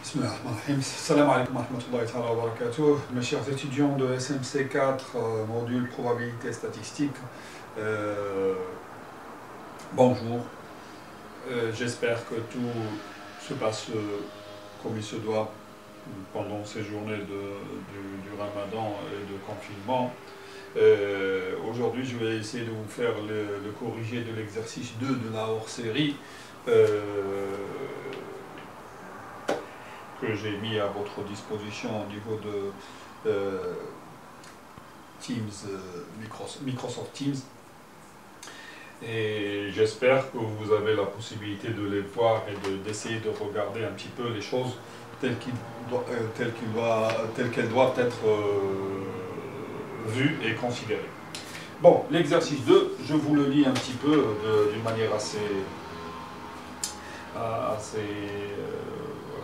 Bismillahirrahmanirrahim. Salam alaikum wa rahmatullahi wa barakatuh. Mes chers étudiants de SMC 4, module probabilité statistique, bonjour. J'espère que tout se passe comme il se doit pendant ces journées du Ramadan et de confinement. Aujourd'hui, je vais essayer de vous faire le corrigé de l'exercice 2 de la hors-série que j'ai mis à votre disposition au niveau de Teams, Microsoft Teams. Et j'espère que vous avez la possibilité de les voir et d'essayer de regarder un petit peu les choses telles qu'elles doivent être vues et considérées. Bon, l'exercice 2, je vous le lis un petit peu d'une manière assez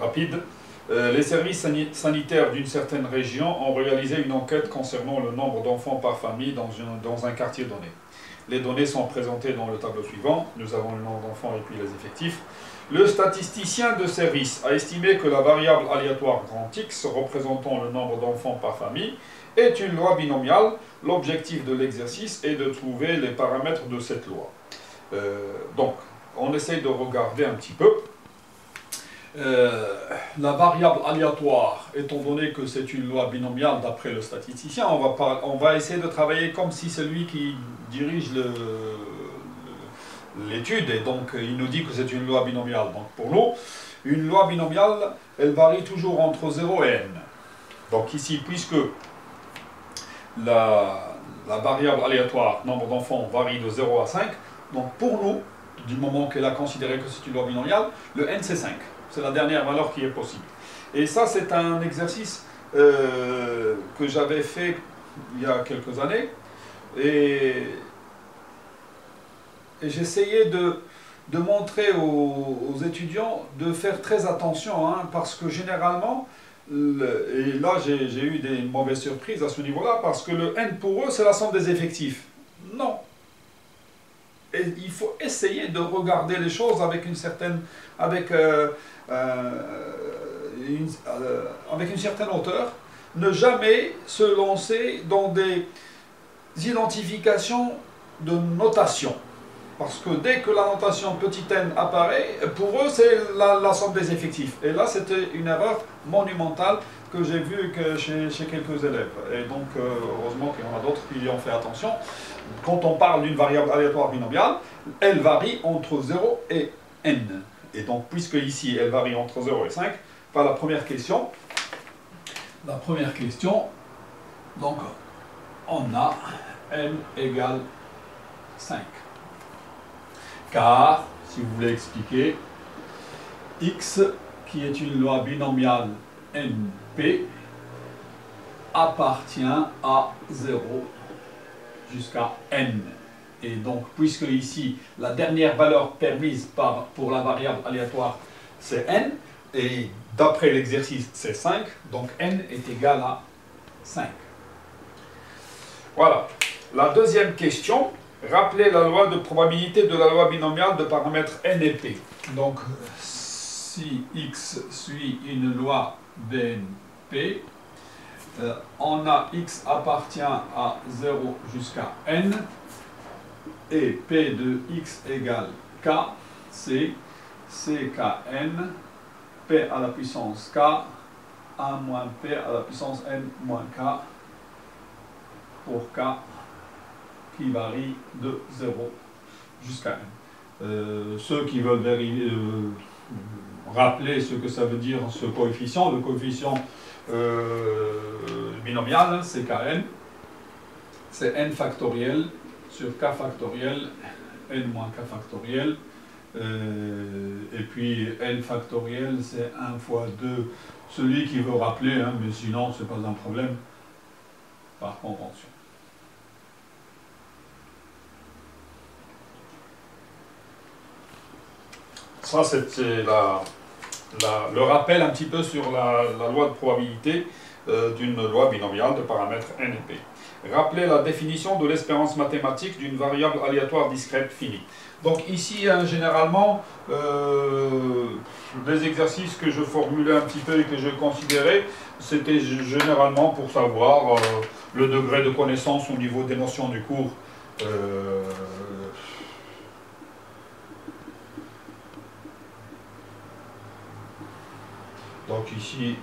rapide. Les services sanitaires d'une certaine région ont réalisé une enquête concernant le nombre d'enfants par famille dans un quartier donné. Les données sont présentées dans le tableau suivant. Nous avons le nombre d'enfants et puis les effectifs. Le statisticien de service a estimé que la variable aléatoire grand X représentant le nombre d'enfants par famille est une loi binomiale. L'objectif de l'exercice est de trouver les paramètres de cette loi. Donc, on essaye de regarder un petit peu. La variable aléatoire, étant donné que c'est une loi binomiale d'après le statisticien, on va essayer de travailler comme si c'est lui qui dirige l'étude, et donc il nous dit que c'est une loi binomiale. Donc pour nous, une loi binomiale, elle varie toujours entre 0 et n. Donc ici, puisque la variable aléatoire, nombre d'enfants, varie de 0 à 5, donc pour nous, du moment qu'elle a considéré que c'est une loi binomiale, le n c'est 5. C'est la dernière valeur qui est possible. Et ça, c'est un exercice que j'avais fait il y a quelques années. Et j'essayais de montrer aux étudiants de faire très attention, hein, parce que généralement, et là j'ai eu des mauvaises surprises à ce niveau-là, parce que le n pour eux, c'est la somme des effectifs. Non. Et il faut essayer de regarder les choses avec une certaine hauteur, ne jamais se lancer dans des identifications de notation. Parce que dès que la notation petit n apparaît, pour eux c'est la somme des effectifs. Et là c'était une erreur monumentale que j'ai vue chez quelques élèves. Et donc heureusement qu'il y en a d'autres qui y ont fait attention. Quand on parle d'une variable aléatoire binomiale, elle varie entre 0 et n. Et donc, puisque ici, elle varie entre 0 et 5, par la première question. La première question, donc, on a n égale 5. Car, si vous voulez expliquer, x, qui est une loi binomiale np, appartient à 0 jusqu'à n. Et donc, puisque ici, la dernière valeur permise pour la variable aléatoire, c'est n, et d'après l'exercice, c'est 5, donc n est égal à 5. Voilà. La deuxième question, rappelez la loi de probabilité de la loi binomiale de paramètres n et p. Donc, si x suit une loi BNP, on a x appartient à 0 jusqu'à n, et p de x égale k, c'est ckn, p à la puissance k, 1 moins p à la puissance n moins k, pour k qui varie de 0 jusqu'à n. Ceux qui veulent rappeler ce que ça veut dire ce coefficient, le coefficient binomial, c'est kn, c'est n factoriel sur k factoriel, n moins k factoriel, et puis n factoriel, c'est 1 fois 2, celui qui veut rappeler, hein, mais sinon, ce n'est pas un problème, par convention. Ça, c'était le rappel un petit peu sur la loi de probabilité d'une loi binomiale de paramètres n et p. Rappelez la définition de l'espérance mathématique d'une variable aléatoire discrète finie. Donc ici, hein, généralement, les exercices que je formulais un petit peu et que je considérais, c'était généralement pour savoir le degré de connaissance au niveau des notions du cours. Donc ici,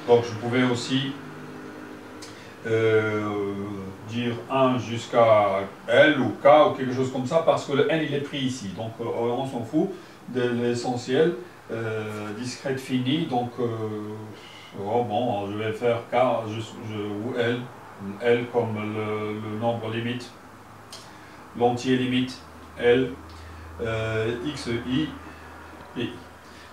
donc je pouvais aussi dire 1 jusqu'à L ou K ou quelque chose comme ça, parce que le N il est pris ici, donc on s'en fout de l'essentiel, discrète finie, donc oh bon, je vais faire K ou L comme le nombre limite, l'entier limite, L, X, I, P.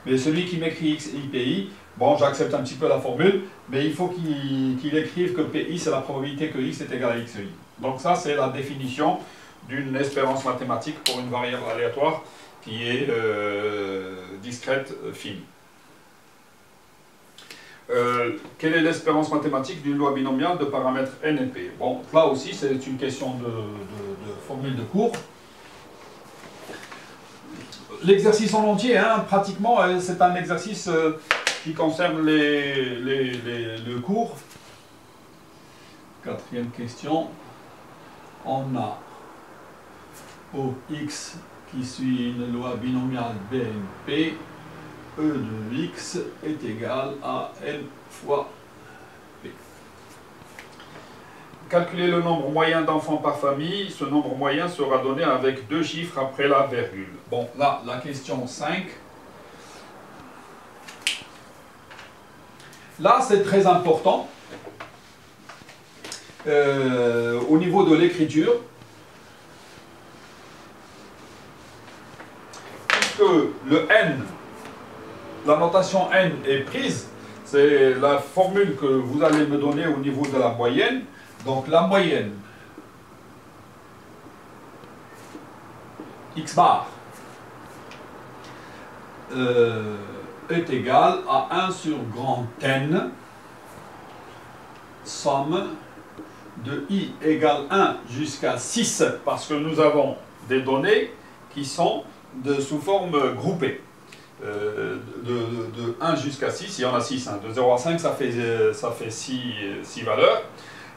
Mais celui qui m'écrit X, I, P, I, bon, j'accepte un petit peu la formule, mais il faut qu'il écrive que PI, c'est la probabilité que X est égal à XI. Donc ça, c'est la définition d'une espérance mathématique pour une variable aléatoire qui est discrète, fine. Quelle est l'espérance mathématique d'une loi binomiale de paramètres n et p? Bon, là aussi, c'est une question de formule de cours. L'exercice en entier, hein, pratiquement, c'est un exercice qui concerne le cours. Quatrième question. On a OX qui suit une loi binomiale BNP. E de x est égal à n fois p. Calculer le nombre moyen d'enfants par famille. Ce nombre moyen sera donné avec 2 chiffres après la virgule. Bon, là, la question 5. Là, c'est très important. Au niveau de l'écriture, puisque le n, la notation n est prise, c'est la formule que vous allez me donner au niveau de la moyenne. Donc la moyenne x bar est égale à 1 sur grand N, somme de i égale 1 jusqu'à 6, parce que nous avons des données qui sont sous forme groupée. De 1 jusqu'à 6, il y en a 6, hein. De 0 à 5, ça fait 6 valeurs.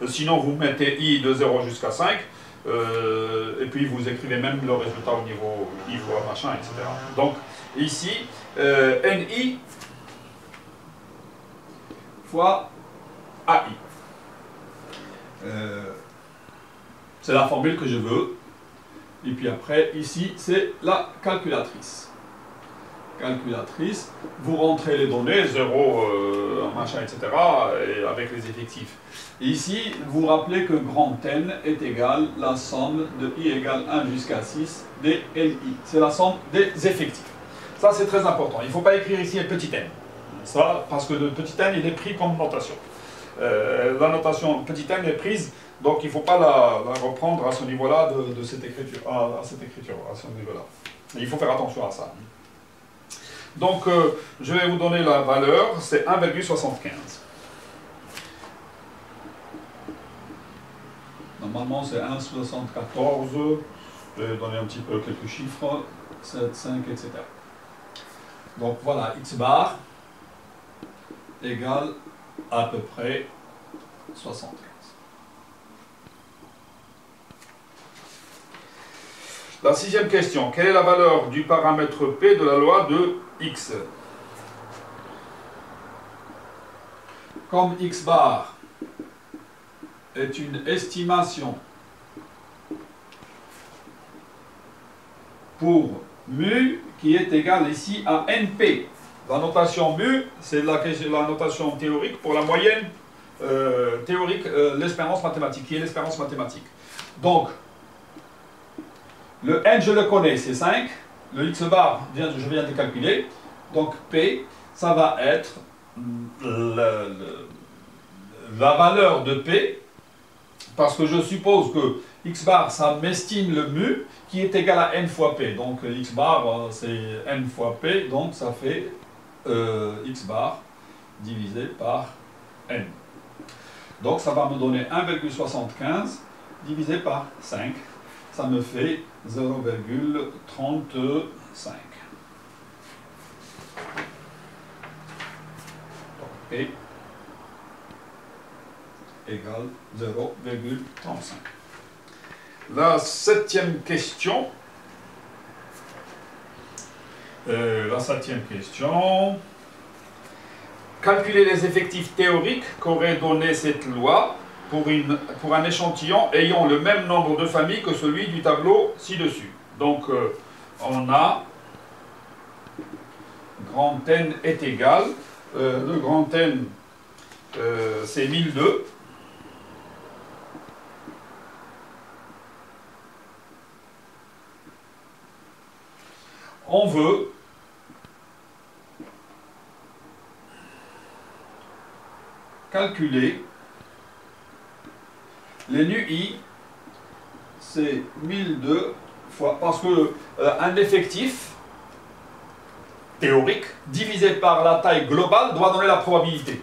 Sinon, vous mettez i de 0 jusqu'à 5, et puis vous écrivez même le résultat au niveau i fois machin, etc. Donc, ici, ni fois ai. C'est la formule que je veux. Et puis après, ici, c'est la calculatrice. Calculatrice, vous rentrez les données, 0, machin, etc., et avec les effectifs. Et ici, vous rappelez que grand N est égal à la somme de i égale 1 jusqu'à 6 des LI. C'est la somme des effectifs. Ça, c'est très important. Il ne faut pas écrire ici un petit n. Ça, parce que le petit n, il est pris comme notation. La notation petit n est prise, donc il ne faut pas la reprendre à ce niveau-là de cette écriture, à ce niveau-là. Il faut faire attention à ça. Donc, je vais vous donner la valeur, c'est 1,75. Normalement, c'est 1,74. Je vais donner un petit peu quelques chiffres, 7, 5, etc. Donc, voilà, x bar égale à peu près 75. La 6e question. Quelle est la valeur du paramètre P de la loi de X? Comme X bar est une estimation pour mu qui est égale ici à NP. La notation mu, c'est la notation théorique pour la moyenne théorique, l'espérance mathématique, qui est l'espérance mathématique. Donc, le n, je le connais, c'est 5. Le x bar, je viens de calculer. Donc, P, ça va être la valeur de P, parce que je suppose que x bar, ça m'estime le mu, qui est égal à n fois P. Donc, x bar, c'est n fois P, donc ça fait x bar divisé par n. Donc ça va me donner 1,75 divisé par 5. Ça me fait 0,35. Et égale 0,35. La septième question. Calculer les effectifs théoriques qu'aurait donné cette loi pour un échantillon ayant le même nombre de familles que celui du tableau ci-dessus. Donc, on a grand N est égal, le grand N, c'est 1002. On veut calculer les nu i, c'est 1002 fois, parce que un effectif théorique divisé par la taille globale doit donner la probabilité.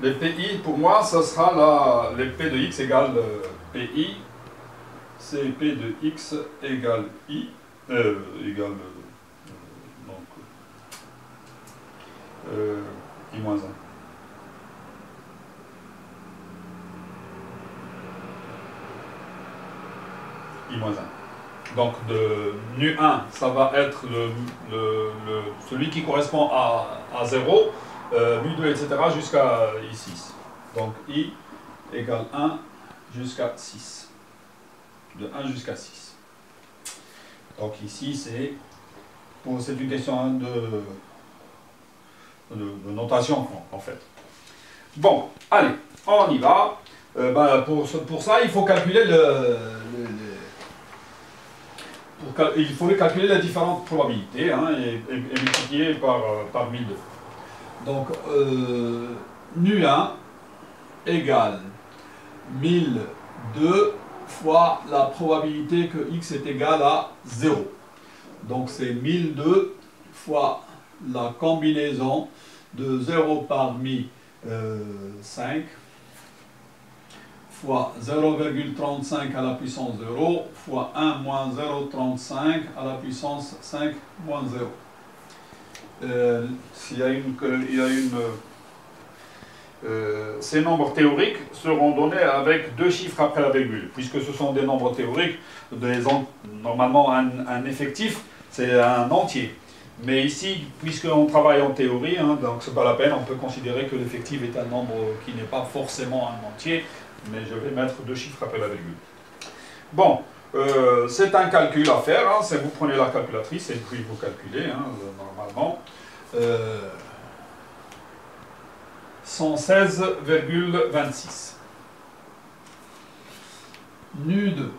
Les PI, pour moi, ce sera les P de x égale PI, c'est P de x égale I, égale donc I moins 1. I moins 1. Donc de nu 1, ça va être celui qui correspond à 0, mu 2, etc. jusqu'à I6. Donc I égale 1 jusqu'à 6. De 1 jusqu'à 6. Donc ici, c'est une question de notation, en fait. Bon, allez, on y va. Pour ça, il faut calculer il faut calculer les différentes probabilités hein, et multiplier par 1002. Donc, nu 1 égale 1002 fois la probabilité que x est égal à 0. Donc, c'est 1002 fois la combinaison de 0 parmi 5 fois 0,35 à la puissance 0 fois 1 moins 0,35 à la puissance 5 moins 0. Ces nombres théoriques seront donnés avec deux chiffres après la virgule, puisque ce sont des nombres théoriques, normalement un effectif, c'est un entier. Mais ici, puisqu'on travaille en théorie, hein, donc c'est pas la peine, on peut considérer que l'effectif est un nombre qui n'est pas forcément un entier, mais je vais mettre deux chiffres après la virgule. Bon, c'est un calcul à faire, hein, vous prenez la calculatrice et puis vous calculez, hein, normalement. 116,26. Nu 2,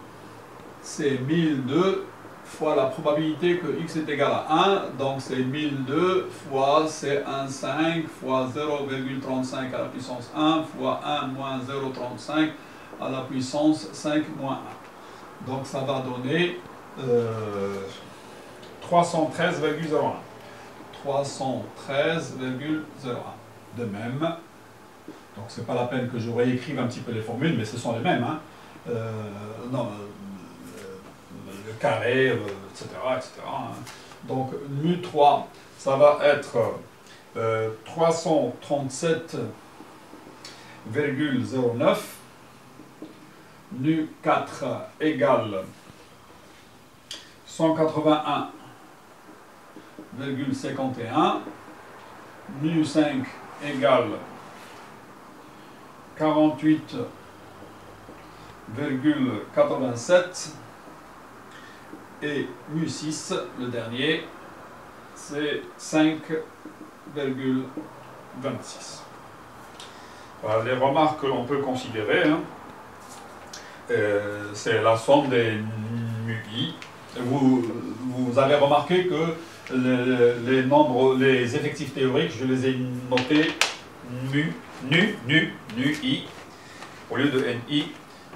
c'est 1002 fois la probabilité que x est égal à 1, donc c'est 1002 fois c'est 1,5 fois 0,35 à la puissance 1 fois 1 moins 0,35 à la puissance 5 moins 1. Donc ça va donner 313,01. 313,01. De même, donc c'est pas la peine que je réécrive un petit peu les formules, mais ce sont les mêmes. Hein. Le carré, etc. Hein. Donc, mu 3, ça va être 337,09. Nu 4 égale 181,51. Nu 5 égale 48,87 et mu 6, le dernier, c'est 5,26. Voilà les remarques que l'on peut considérer. Hein. C'est la somme des mu i. Vous avez remarqué que les effectifs théoriques, je les ai notés nu i, au lieu de ni,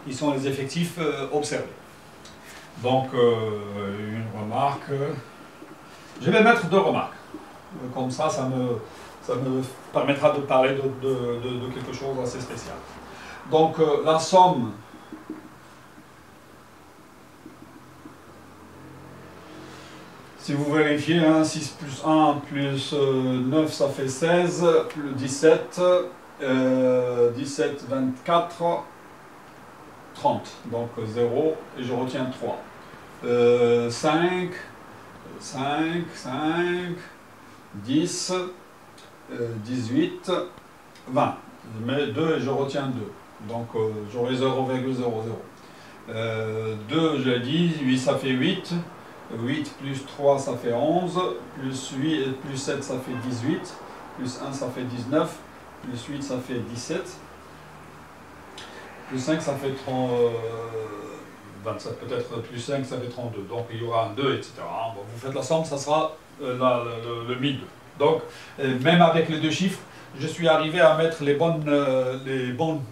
qui sont les effectifs observés. Donc, une remarque, Je vais mettre 2 remarques. Comme ça me permettra de parler de quelque chose d'assez spécial. Donc, la somme si vous vérifiez, hein, 6 plus 1 plus 9, ça fait 16, plus 17, 17, 24, 30. Donc 0, et je retiens 3. 5, 10, 18, 20. Je mets 2 et je retiens 2. Donc j'aurai 0,00. 2, je l'ai dit, 8, ça fait 8. 8 plus 3, ça fait 11. Plus 7, ça fait 18. Plus 1, ça fait 19. Plus 8, ça fait 17. Plus 5, ça fait 30, 27, peut-être plus 5, ça fait 32. Donc il y aura un 2, etc. Bon, vous faites la somme, ça sera le 1002. Donc, même avec les 2 chiffres, je suis arrivé à mettre les bonnes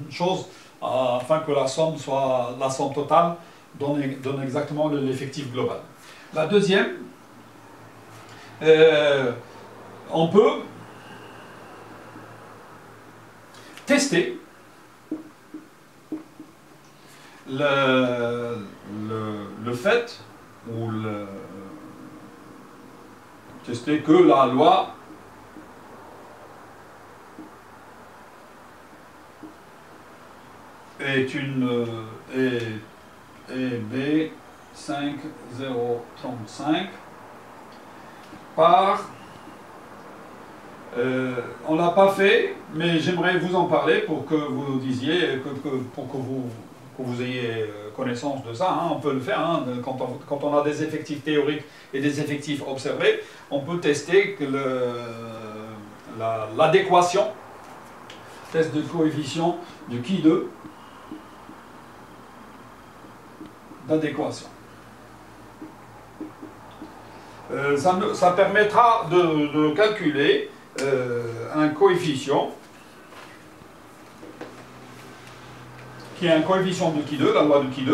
choses afin que la somme soit la somme totale, donne exactement l'effectif global. La deuxième, on peut tester le fait, ou tester que la loi est une B 5035 par on ne l'a pas fait, mais j'aimerais vous en parler pour que vous disiez, pour que vous ayez connaissance de ça. Hein. On peut le faire, hein, quand on a des effectifs théoriques et des effectifs observés, on peut tester que l'adéquation, test de coefficient de qui 2 d'adéquation. Ça permettra de calculer un coefficient qui est un coefficient de qui 2, la loi de qui 2.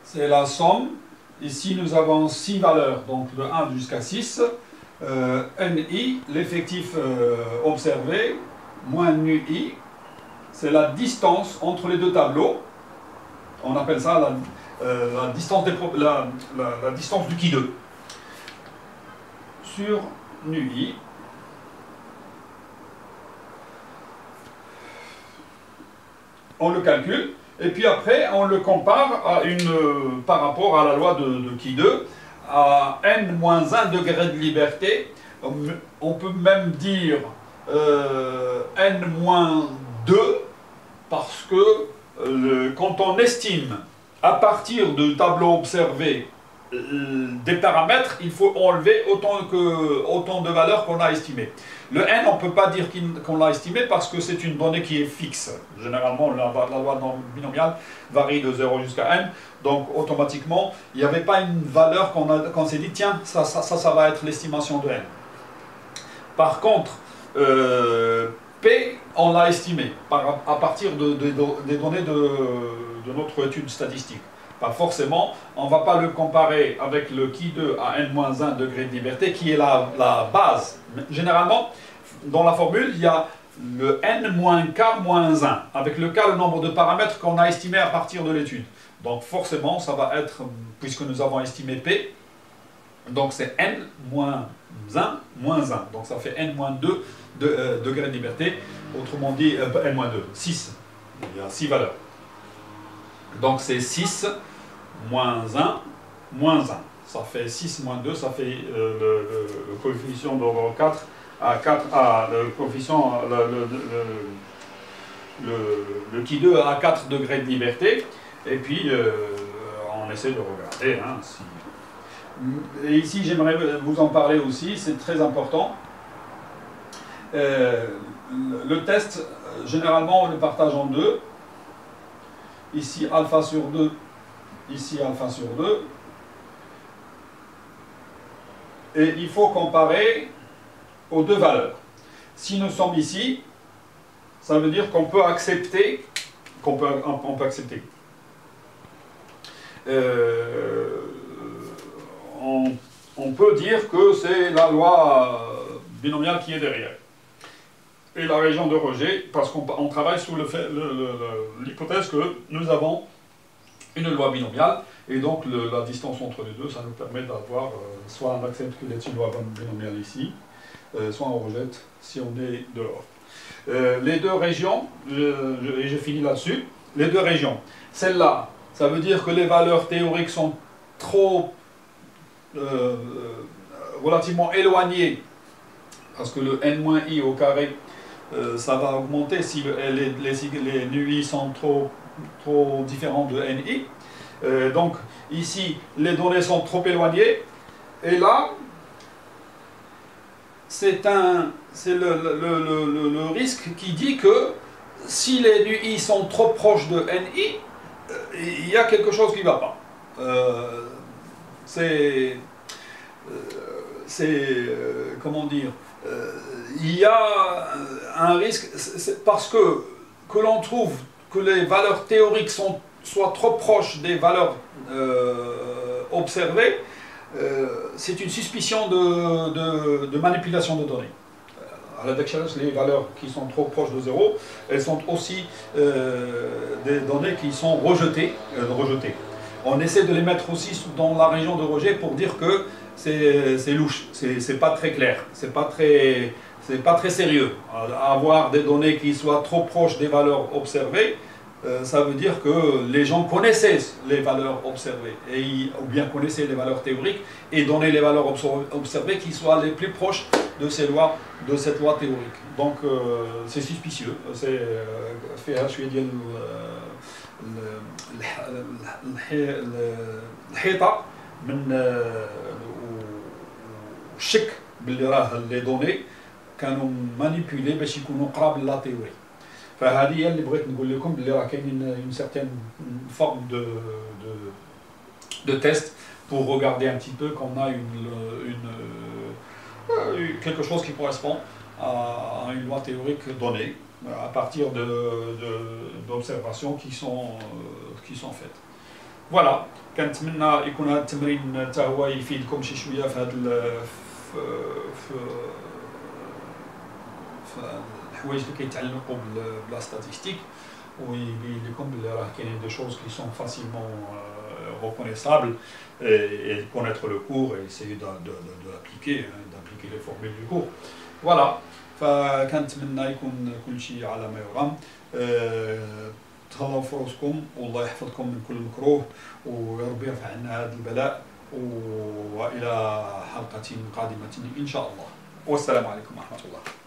C'est la somme. Ici, nous avons 6 valeurs, donc de 1 jusqu'à 6. NI, l'effectif observé, moins NUI, c'est la distance entre les 2 tableaux. On appelle ça la distance du qui 2 sur NUI. On le calcule, et puis après on le compare par rapport à la loi de qui 2 à n-1 degré de liberté. On peut même dire n-2 parce que quand on estime à partir du tableau observé des paramètres, il faut enlever autant de valeurs qu'on a estimées. Le n, on ne peut pas dire qu'on l'a estimé parce que c'est une donnée qui est fixe. Généralement, la loi binomiale varie de 0 jusqu'à n, donc automatiquement, il n'y avait pas une valeur qu'on s'est dit, tiens, ça va être l'estimation de n. Par contre, P, on l'a estimé à partir des données de notre étude statistique. Pas forcément, on ne va pas le comparer avec le qui 2 à n-1 degré de liberté, qui est la base. Généralement, dans la formule, il y a le n-k-1, avec le k, le nombre de paramètres qu'on a estimé à partir de l'étude. Donc forcément, ça va être, puisque nous avons estimé P, donc c'est n-1, moins 1. Donc ça fait n-2 degré de liberté, autrement dit, n-2, 6. Il y a 6 valeurs. Donc c'est 6 moins 1, moins 1. Ça fait 6 moins 2, ça fait le coefficient de 4 à 4 à le coefficient, le qui 2 à 4 degrés de liberté. Et puis on essaie de regarder. Hein, si... Et ici j'aimerais vous en parler aussi, c'est très important. Le test, généralement on le partage en deux. Ici alpha sur 2, ici alpha sur 2. Et il faut comparer aux 2 valeurs. Si nous sommes ici, ça veut dire qu'on peut accepter, on peut accepter on peut dire que c'est la loi binomiale qui est derrière. Et la région de rejet, parce qu'on travaille sous l'hypothèse que nous avons une loi binomiale, et donc la distance entre les deux, ça nous permet d'avoir, soit on accepte qu'il y ait une loi binomiale ici, soit on rejette si on est dehors. Les deux régions, et je finis là-dessus, les deux régions, celle-là, ça veut dire que les valeurs théoriques sont trop relativement éloignées, parce que le n-i au carré, ça va augmenter si les NUI sont trop différents de NI. Donc ici, les données sont trop éloignées. Et là, c'est le risque qui dit que si les NUI sont trop proches de NI, il y a quelque chose qui ne va pas. Comment dire, il y a un risque, parce que l'on trouve que les valeurs théoriques soient trop proches des valeurs observées, c'est une suspicion de manipulation de données. À la Dexterous, les valeurs qui sont trop proches de 0, elles sont aussi des données qui sont rejetées. On essaie de les mettre aussi dans la région de rejet pour dire que c'est louche, c'est pas très clair, c'est pas très sérieux. Avoir des données qui soient trop proches des valeurs observées, ça veut dire que les gens connaissaient les valeurs observées, ou bien connaissaient les valeurs théoriques, et donner les valeurs observées qui soient les plus proches de cette loi théorique. Donc c'est suspicieux, c'est faire الحيطة من الشك باللي راه لي دوني كانوا مانيبيولي باش يكونوا قراب لا تيوري. فهذه هي اللي بغيت نقول لكم باللي راه كاينين une certaine forme de test pour regarder un petit peu qu'on a quelque chose qui correspond à une loi théorique donnée à partir d'observations qui sont faites. Voilà, كنتمنى يكون هذا التمرين حتى هو يفيدكم شي شويه في هذا في الحوايج اللي كيتعلقوا بلا ستاتيستيك، ويبين لكم بلي راه كاينين دي choses qui sont facilement reconnaissables, et connaître le cours et essayer d'appliquer les formules du cours. Voilà. فكنتمنى يكون كل شيء على ما يرام. تهلاو فرصكم، والله يحفظكم من كل مكروه، ويربي يرفع عنا هذا البلاء، والى حلقة قادمة ان شاء الله. والسلام عليكم ورحمة الله.